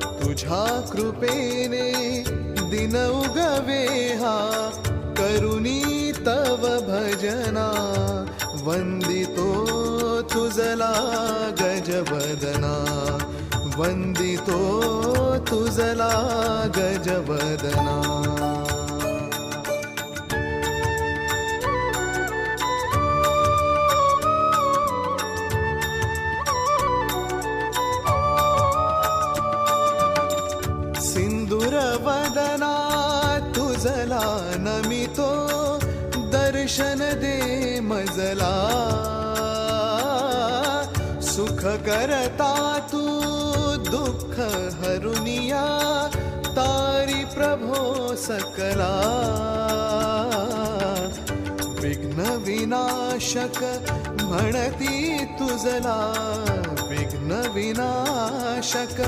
तुझ्या कृपेने दिन उगवे हा, करुणी तव भजना, वंदितो तुझला गजवदना, वंदितो तुझला गजवदना. सिंदूर वदना तुझला नमितो, दर्शन दे मजला, सुख करता तू दुःख हरुनिया, तारी प्रभो सकला. विघ्न विनाशक म्हणती तुझला, विघ्न विनाशक